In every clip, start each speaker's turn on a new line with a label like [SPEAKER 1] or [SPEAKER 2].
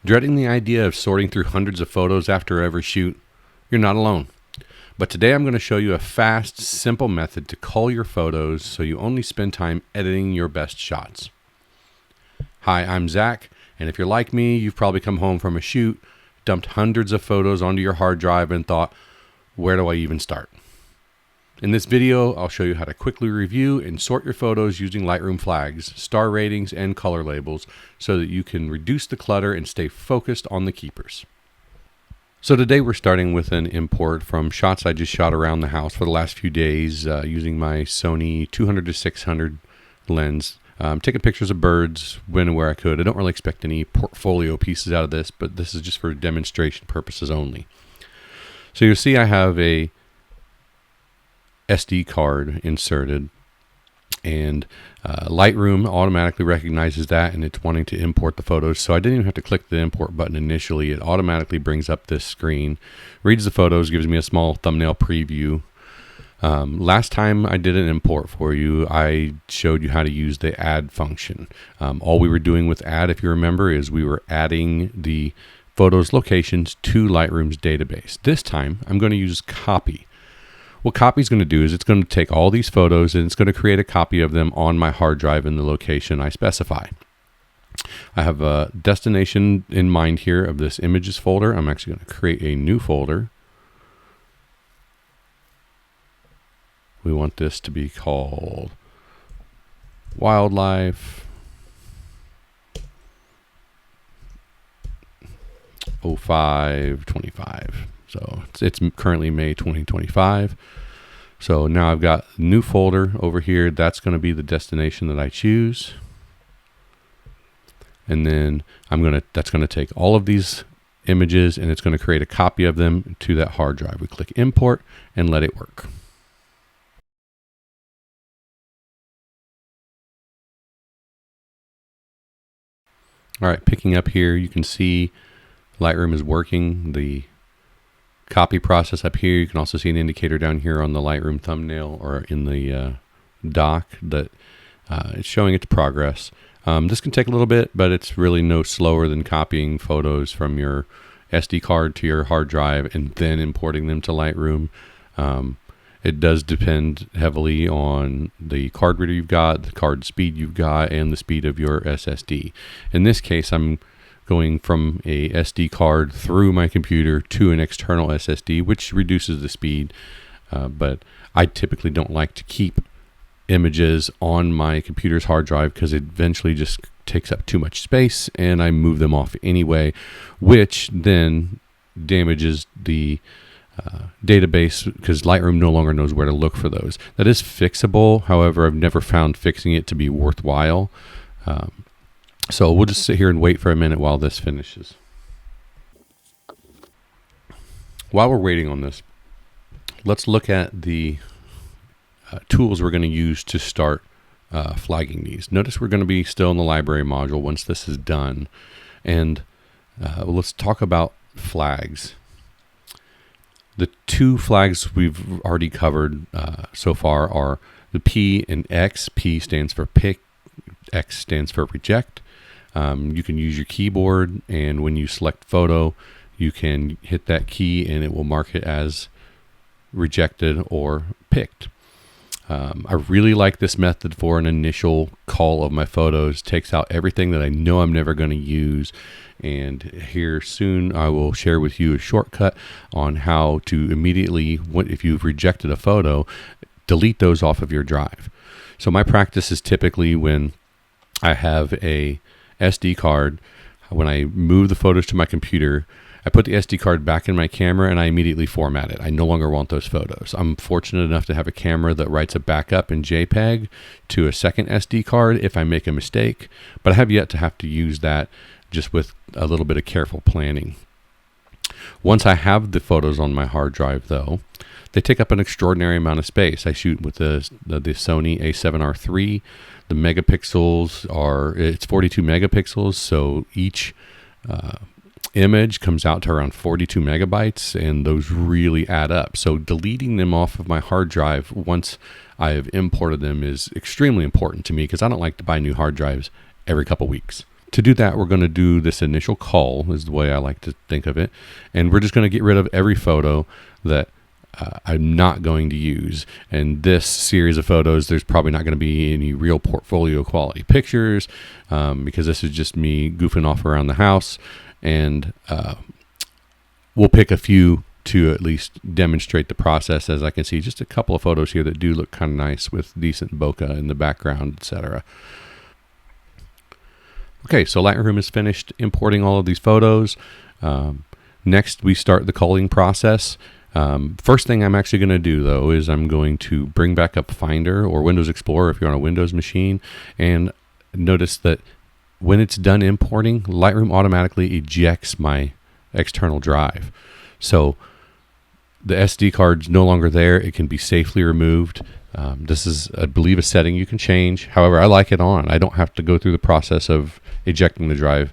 [SPEAKER 1] Dreading the idea of sorting through hundreds of photos after every shoot? You're not alone. But today I'm going to show you a fast, simple method to cull your photos so you only spend time editing your best shots. Hi, I'm Zach, and if you're like me, you've probably come home from a shoot, dumped hundreds of photos onto your hard drive and thought, where do I even start? In this video, I'll show you how to quickly review and sort your photos using Lightroom flags, star ratings, and color labels so that you can reduce the clutter and stay focused on the keepers. So today we're starting with an import from shots I just shot around the house for the last few days using my Sony 200-600 lens. Taking pictures of birds when and where I could. I don't really expect any portfolio pieces out of this, but this is just for demonstration purposes only. So you'll see I have a SD card inserted, and Lightroom automatically recognizes that and it's wanting to import the photos, so I didn't even have to click the import button initially. It automatically brings up this screen, reads the photos, gives me a small thumbnail preview. Last time I did an import for you, I showed you how to use the add function. All we were doing with add, if you remember, is we were adding the photos locations to Lightroom's database. This time I'm going to use copy. What copy is going to do is it's going to take all these photos and it's going to create a copy of them on my hard drive in the location I specify. I have a destination in mind here of this images folder. I'm actually going to create a new folder. We want this to be called Wildlife 0525. So it's currently May 2025. So now I've got a new folder over here. That's going to be the destination that I choose. And then that's going to take all of these images and it's going to create a copy of them to that hard drive. We click import and let it work. All right, picking up here, you can see Lightroom is working the copy process up here. You can also see an indicator down here on the Lightroom thumbnail or in the dock that it's showing its progress. This can take a little bit, but it's really no slower than copying photos from your SD card to your hard drive and then importing them to Lightroom. It does depend heavily on the card reader you've got, the card speed you've got, and the speed of your SSD. In this case, I'm going from a SD card through my computer to an external SSD, which reduces the speed. But I typically don't like to keep images on my computer's hard drive because it eventually just takes up too much space and I move them off anyway, which then damages the database because Lightroom no longer knows where to look for those. That is fixable. However, I've never found fixing it to be worthwhile. So we'll just sit here and wait for a minute while this finishes. While we're waiting on this, let's look at the tools we're going to use to start flagging these. Notice we're going to be still in the library module once this is done. And let's talk about flags. The two flags we've already covered so far are the P and X. P stands for pick, X stands for reject. You can use your keyboard, and when you select photo, you can hit that key and it will mark it as rejected or picked. I really like this method for an initial cull of my photos. Takes out everything that I know I'm never going to use. And here soon I will share with you a shortcut on how to immediately, if you've rejected a photo, delete those off of your drive. So my practice is typically when I have a SD card, when I move the photos to my computer, I put the SD card back in my camera and I immediately format it. I no longer want those photos. I'm fortunate enough to have a camera that writes a backup in JPEG to a second SD card if I make a mistake, but I have yet to have to use that, just with a little bit of careful planning. Once I have the photos on my hard drive though, they take up an extraordinary amount of space. I shoot with the Sony a7R III. The megapixels it's 42 megapixels, so each image comes out to around 42 megabytes, and those really add up. So deleting them off of my hard drive once I have imported them is extremely important to me because I don't like to buy new hard drives every couple weeks. To do that, we're going to do this initial cull, is the way I like to think of it. And we're just going to get rid of every photo that I'm not going to use. And this series of photos, there's probably not going to be any real portfolio quality pictures, because this is just me goofing off around the house. And we'll pick a few to at least demonstrate the process. As I can see, just a couple of photos here that do look kind of nice with decent bokeh in the background, etc. Okay, so Lightroom is finished importing all of these photos. Next, we start the culling process. First thing I'm actually going to do, though, is I'm going to bring back up Finder or Windows Explorer if you're on a Windows machine, and notice that when it's done importing, Lightroom automatically ejects my external drive. So the SD card's no longer there. It can be safely removed. This is, I believe, a setting you can change. However, I like it on. I don't have to go through the process of ejecting the drive.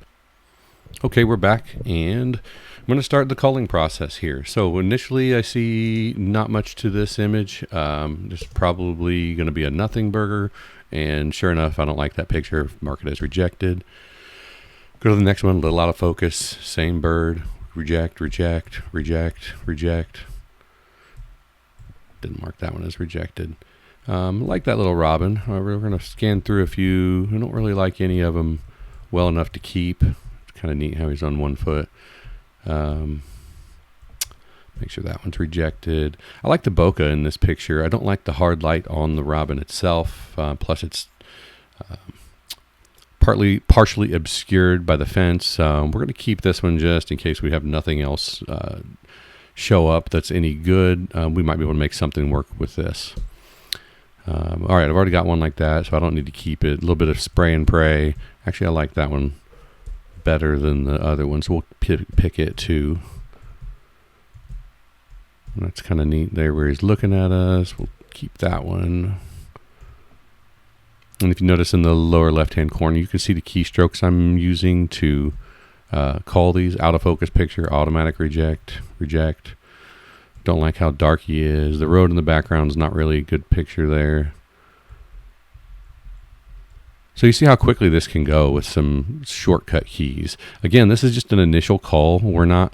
[SPEAKER 1] Okay, we're back, and I'm going to start the culling process here. So initially, I see not much to this image. There's probably going to be a nothing burger, and sure enough, I don't like that picture. Mark it as rejected. Go to the next one, a little out of focus. Same bird. Reject, reject, reject, reject. Didn't mark that one as rejected. Like that little robin. However, we're going to scan through a few. I don't really like any of them well enough to keep. It's kind of neat how he's on one foot. Make sure that one's rejected. I like the bokeh in this picture. I don't like the hard light on the robin itself. Plus, it's partially obscured by the fence. We're going to keep this one just in case we have nothing else show up that's any good. We might be able to make something work with this. All right, I've already got one like that, so I don't need to keep it. A little bit of spray and pray. Actually, I like that one better than the other one, so we'll pick it too. And that's kind of neat there where he's looking at us. We'll keep that one. And if you notice in the lower left-hand corner, you can see the keystrokes I'm using to call these. Out of focus picture, automatic reject, reject. Don't like how dark he is. The road in the background is not really a good picture there. So you see how quickly this can go with some shortcut keys. Again, this is just an initial cull. We're not,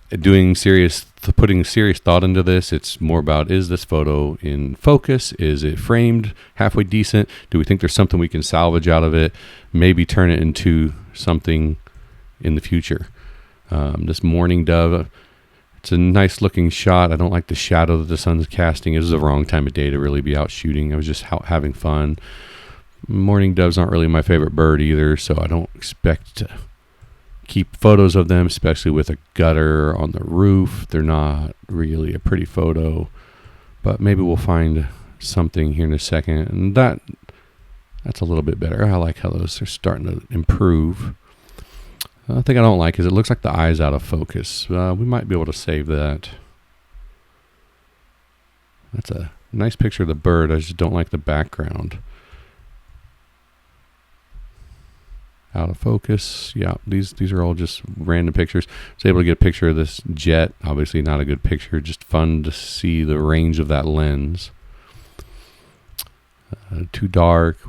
[SPEAKER 1] putting serious thought into this. It's more about, is this photo in focus? Is it framed halfway decent? Do we think there's something we can salvage out of it? Maybe turn it into something in the future. This morning dove, it's a nice looking shot. I don't like the shadow that the sun's casting. It was the wrong time of day to really be out shooting. I was just out having fun. Morning doves aren't really my favorite bird either, so I don't expect to keep photos of them, especially with a gutter on the roof. They're not really a pretty photo, but maybe we'll find something here in a second. And that's a little bit better. I like how those are starting to improve. The thing I don't like is it looks like the eye's out of focus. We might be able to save that. That's a nice picture of the bird. I just don't like the background. Out of focus. Yeah, these are all just random pictures. I was able to get a picture of this jet. Obviously not a good picture, just fun to see the range of that lens. Too dark.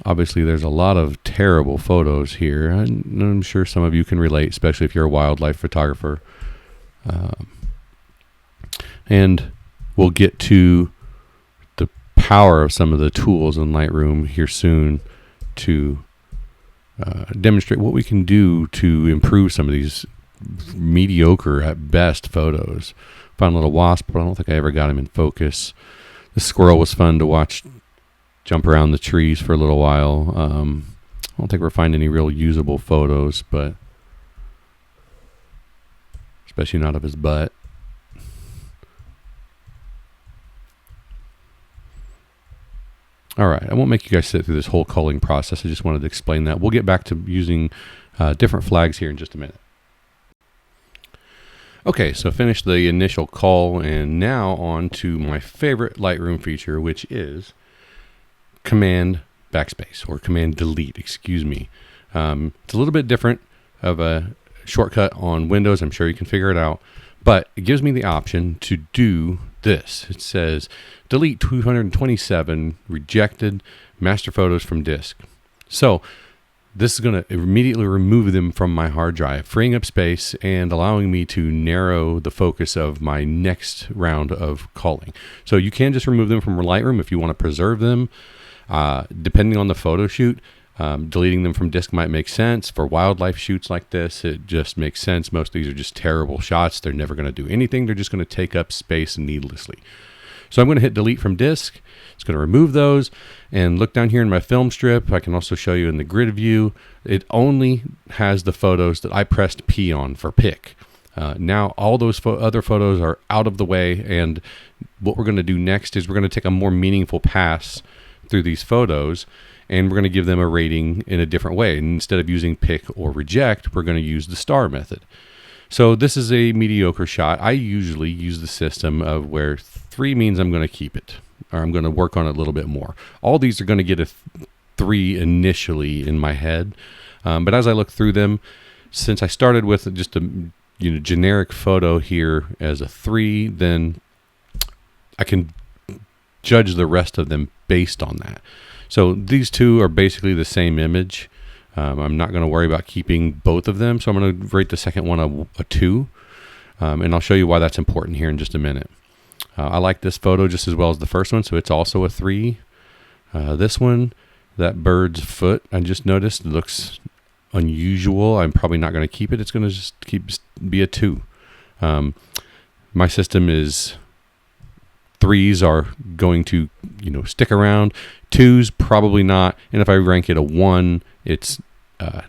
[SPEAKER 1] Obviously there's a lot of terrible photos here. I'm sure some of you can relate, especially if you're a wildlife photographer. And we'll get to the power of some of the tools in Lightroom here soon to demonstrate what we can do to improve some of these mediocre at best photos. Found a little wasp, but I don't think I ever got him in focus. The squirrel was fun to watch jump around the trees for a little while. I don't think we're finding any real usable photos, but especially not of his butt. All right, I won't make you guys sit through this whole culling process. I just wanted to explain that. We'll get back to using different flags here in just a minute. Okay, so finished the initial cull, and now on to my favorite Lightroom feature, which is Command Backspace, or Command Delete, excuse me. It's a little bit different of a shortcut on Windows. I'm sure you can figure it out, but it gives me the option to do this. It says delete 227 rejected master photos from disk. So this is going to immediately remove them from my hard drive, freeing up space and allowing me to narrow the focus of my next round of culling. So you can just remove them from Lightroom if you want to preserve them. Depending on the photo shoot, deleting them from disk might make sense. For wildlife shoots like this, it just makes sense. Most of these are just terrible shots. They're never going to do anything. They're just going to take up space needlessly. So I'm going to hit delete from disk. It's going to remove those, and look down here in my film strip. I can also show you in the grid view. It only has the photos that I pressed P on for pick. Now all those other photos are out of the way, and what we're going to do next is we're going to take a more meaningful pass through these photos, and we're going to give them a rating in a different way. And instead of using pick or reject, we're going to use the star method. So this is a mediocre shot. I usually use the system of where 3 means I'm going to keep it, or I'm going to work on it a little bit more. All these are going to get a 3 initially in my head, but as I look through them, since I started with just a generic photo here as a 3, then I can judge the rest of them based on that. So these two are basically the same image. I'm not going to worry about keeping both of them, so I'm going to rate the second one a 2, and I'll show you why that's important here in just a minute. I like this photo just as well as the first one, so it's also a 3. This one, that bird's foot, I just noticed, looks unusual. I'm probably not going to keep it. It's going to just be a 2. My system is 3s are going to stick around. 2s probably not, and if I rank it a 1, it's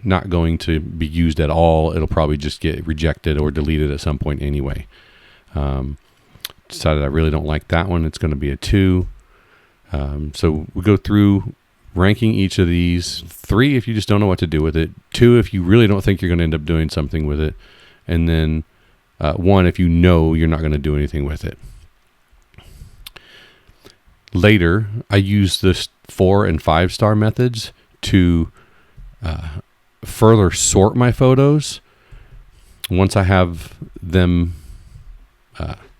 [SPEAKER 1] not going to be used at all. It'll probably just get rejected or deleted at some point anyway. Decided I really don't like that one. It's going to be a 2. So we go through ranking each of these. 3 if you just don't know what to do with it. 2 if you really don't think you're going to end up doing something with it. And then 1 if you know you're not going to do anything with it. Later, I use the 4 and 5 star methods to further sort my photos. Once I have them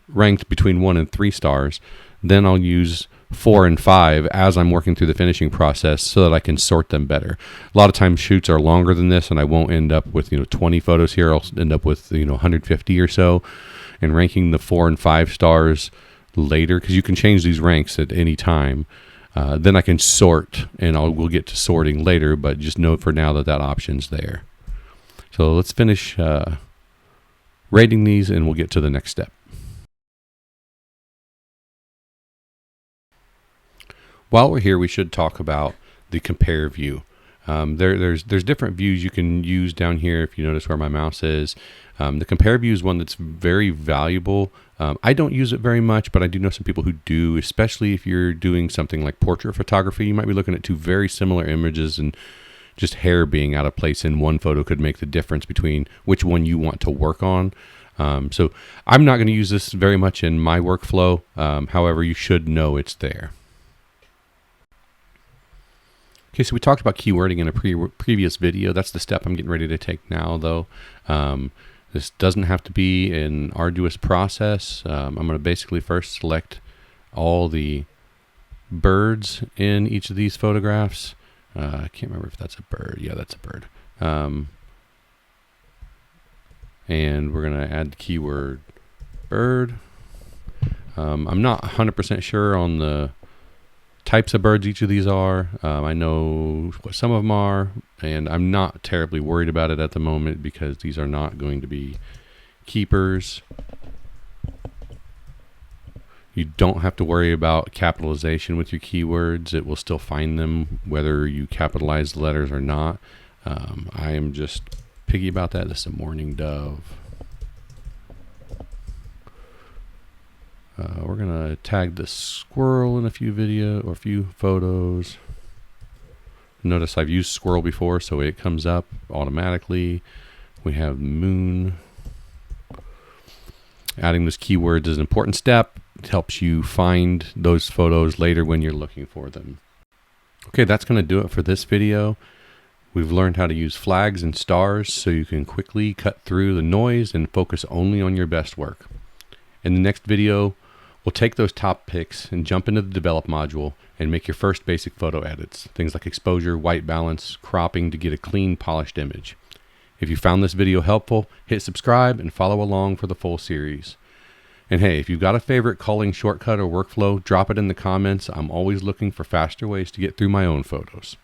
[SPEAKER 1] ranked between 1 and 3 stars, then I'll use 4 and 5 as I'm working through the finishing process so that I can sort them better. A lot of times shoots are longer than this, and I won't end up with 20 photos here. I'll end up with 150 or so, and ranking the 4 and 5 stars later, because you can change these ranks at any time. Then I can sort, and we'll get to sorting later, but just know for now that option's there. So let's finish rating these, and we'll get to the next step. While we're here, we should talk about the compare view. There's different views you can use down here. If you notice where my mouse is, the compare view is one that's very valuable. I don't use it very much, but I do know some people who do, especially if you're doing something like portrait photography. You might be looking at 2 very similar images, and just hair being out of place in one photo could make the difference between which one you want to work on. So I'm not going to use this very much in my workflow. However, you should know it's there. Okay, so we talked about keywording in a previous video. That's the step I'm getting ready to take now, though. This doesn't have to be an arduous process. I'm going to basically first select all the birds in each of these photographs. I can't remember if that's a bird. Yeah, that's a bird. And we're going to add the keyword bird. I'm not 100% sure on the types of birds each of these are. I know what some of them are, and I'm not terribly worried about it at the moment because these are not going to be keepers. You don't have to worry about capitalization with your keywords. It will still find them whether you capitalize the letters or not. I am just picky about that. This is a mourning dove. We're gonna tag the squirrel in a few photos. Notice I've used squirrel before, so it comes up automatically. We have moon. Adding those keywords is an important step. It helps you find those photos later when you're looking for them. Okay, that's gonna do it for this video. We've learned how to use flags and stars so you can quickly cut through the noise and focus only on your best work. In the next video, We'll take those top picks and jump into the develop module and make your first basic photo edits, things like exposure, white balance, cropping to get a clean, polished image. If you found this video helpful, hit subscribe and follow along for the full series. And hey, if you've got a favorite culling shortcut or workflow, drop it in the comments. I'm always looking for faster ways to get through my own photos.